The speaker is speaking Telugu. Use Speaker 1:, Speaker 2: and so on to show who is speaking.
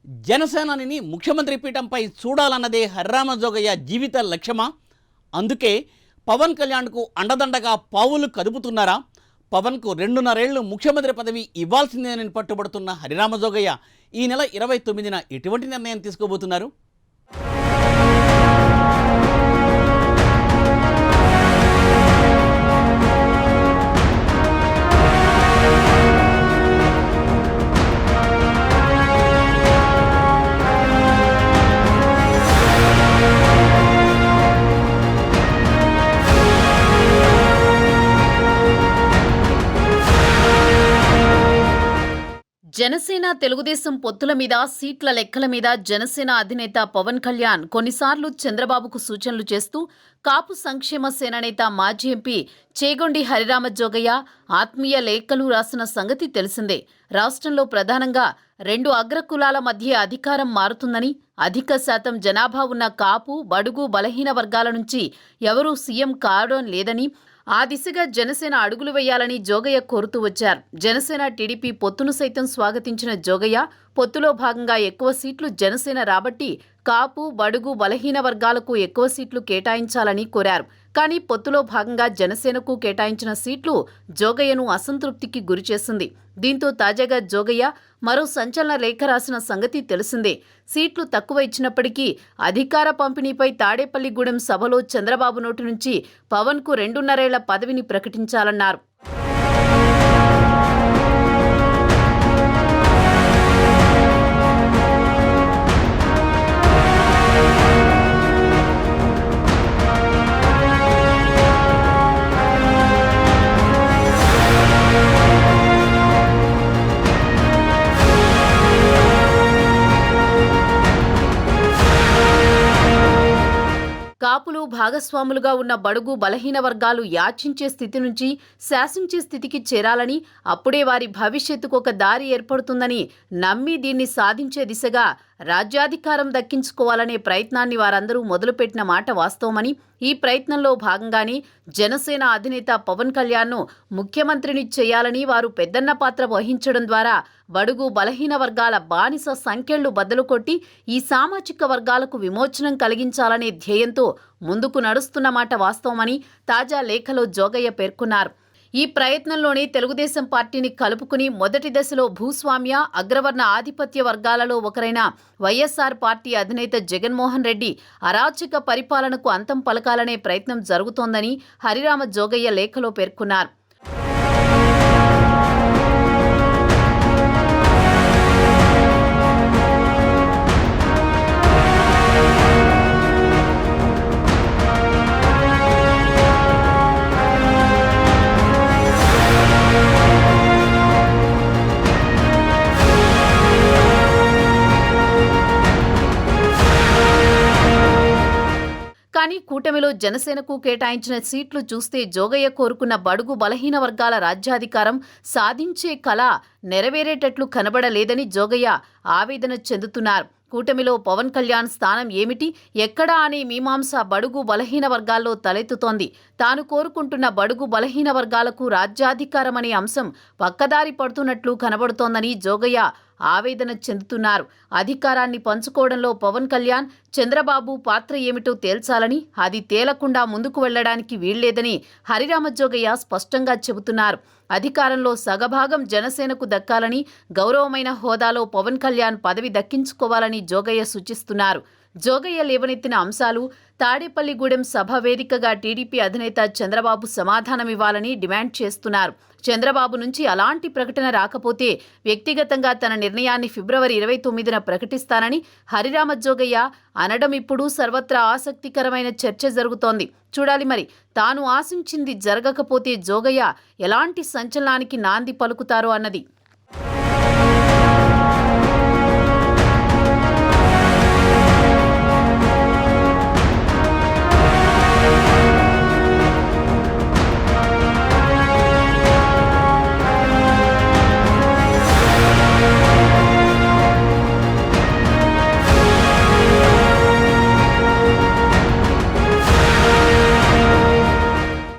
Speaker 1: జనసేనాని ముఖ్యమంత్రి పీఠంపై చూడాలన్నదే హర్రామజోగయ్య జీవిత లక్ష్యమా? అందుకే పవన్ కళ్యాణ్కు అండదండగా పావులు కదుపుతున్నారా? పవన్కు 2.5 ఏళ్లు ముఖ్యమంత్రి పదవి ఇవ్వాల్సిందేనని పట్టుబడుతున్న హరిరామజోగయ్య ఈ నెల 29న ఎటువంటి నిర్ణయం తీసుకోబోతున్నారు?
Speaker 2: జనసేన తెలుగుదేశం పొత్తుల మీద సీట్ల లెక్కల మీద జనసేన అధినేత పవన్ కళ్యాణ్ కొన్నిసార్లు చంద్రబాబుకు సూచనలు చేస్తూ కాపు సంక్షేమ సేన నేత మాజీ ఎంపీ చేగొండి హరిరామజోగయ్య ఆత్మీయ లేఖలు రాసిన సంగతి తెలిసిందే. రాష్ట్రంలో ప్రధానంగా 2 అగ్రకులాల మధ్య అధికారం మారుతుందని, అధిక శాతం జనాభా ఉన్న కాపు, బడుగు, బలహీన వర్గాల నుంచి ఎవరూ సీఎం కావడం లేదని, ఆ దిశగా జనసేన అడుగులు వేయాలని జోగయ్య కోరుతూ వచ్చారు. జనసేన టీడీపీ పొత్తును సైతం స్వాగతించిన జోగయ్య పొత్తులో భాగంగా ఎక్కువ సీట్లు జనసేన రాబట్టి కాపు, బడుగు, బలహీన వర్గాలకు ఎక్కువ సీట్లు కేటాయించాలని కోరారు. కానీ పొత్తులో భాగంగా జనసేనకు కేటాయించిన సీట్లు జోగయ్యను అసంతృప్తికి గురిచేసింది. దీంతో తాజాగా జోగయ్య మరో సంచలన లేఖ రాసిన సంగతి తెలిసిందే. సీట్లు తక్కువ ఇచ్చినప్పటికీ అధికార పంపిణీపై తాడేపల్లిగూడెం సభలో చంద్రబాబు నోటి నుంచి పవన్కు 2.5 ఏళ్ల పదవిని ప్రకటించాలన్నారు. కాపులు భాగస్వాములుగా ఉన్న బడుగు, బలహీన వర్గాలు యాచించే స్థితి నుంచి శాసించే స్థితికి చేరాలని, అప్పుడే వారి భవిష్యత్తుకు ఒక దారి ఏర్పడుతుందని నమ్మి దీన్ని సాధించే దిశగా రాజ్యాధికారం దక్కించుకోవాలనే ప్రయత్నాన్ని వారందరూ మొదలుపెట్టిన మాట వాస్తవమని, ఈ ప్రయత్నంలో భాగంగానే జనసేన అధినేత పవన్ కళ్యాణ్ను ముఖ్యమంత్రిని చేయాలని వారు పెద్దన్న పాత్ర వహించడం ద్వారా బడుగు, బలహీన వర్గాల బానిస సంఖ్యలు బద్దలు కొట్టి ఈ సామాజిక వర్గాలకు విమోచనం కలిగించాలనే ధ్యేయంతో ముందుకు నడుస్తున్న మాట వాస్తవమని తాజా లేఖలో జోగయ్య పేర్కొన్నారు. ఈ ప్రయత్నంలోనే తెలుగుదేశం పార్టీని కలుపుకుని మొదటి దశలో భూస్వామ్య, అగ్రవర్ణ ఆధిపత్య వర్గాలలో ఒకరైన వైఎస్ఆర్ పార్టీ అధినేత జగన్మోహన్ రెడ్డి అరాచక పరిపాలనకు అంతం పలకాలనే ప్రయత్నం జరుగుతోందని హరిరామ జోగయ్య లేఖలో పేర్కొన్నారు. కానీ కూటమిలో జనసేనకు కేటాయించిన సీట్లు చూస్తే జోగయ్య కోరుకున్న బడుగు, బలహీన వర్గాల రాజ్యాధికారం సాధించే కళ నెరవేరేటట్లు కనబడలేదని జోగయ్య ఆవేదన చెందుతున్నారు. కూటమిలో పవన్ కళ్యాణ్ స్థానం ఏమిటి, ఎక్కడా అనే మీమాంస బడుగు, బలహీన వర్గాల్లో తలెత్తుతోంది. తాను కోరుకుంటున్న బడుగు, బలహీన వర్గాలకు రాజ్యాధికారం అనే అంశం పక్కదారి పడుతున్నట్లు కనబడుతోందని జోగయ్య ఆవేదన చెందుతున్నారు. అధికారాన్ని పంచుకోవడంలో పవన్ కళ్యాణ్, చంద్రబాబు పాత్ర ఏమిటో తేల్చాలని, అది తేలకుండా ముందుకు వెళ్లడానికి వీల్లేదని హరిరామజోగయ్య స్పష్టంగా చెబుతున్నారు. అధికారంలో సగభాగం జనసేనకు దక్కాలని, గౌరవమైన హోదాలో పవన్ కళ్యాణ్ పదవి దక్కించుకోవాలని జోగయ్య సూచిస్తున్నారు. జోగయ్య లేవనెత్తిన అంశాలు తాడేపల్లిగూడెం సభ వేదికగా టీడీపీ అధినేత చంద్రబాబు సమాధానమివ్వాలని డిమాండ్ చేస్తున్నారు. చంద్రబాబు నుంచి అలాంటి ప్రకటన రాకపోతే వ్యక్తిగతంగా తన నిర్ణయాన్ని ఫిబ్రవరి 29న ప్రకటిస్తానని హరిరామజోగయ్య అనడం ఇప్పుడు సర్వత్రా ఆసక్తికరమైన చర్చ జరుగుతోంది. చూడాలి మరి తాను ఆశించింది జరగకపోతే జోగయ్య ఎలాంటి సంచలనానికి నాంది పలుకుతారో అన్నది.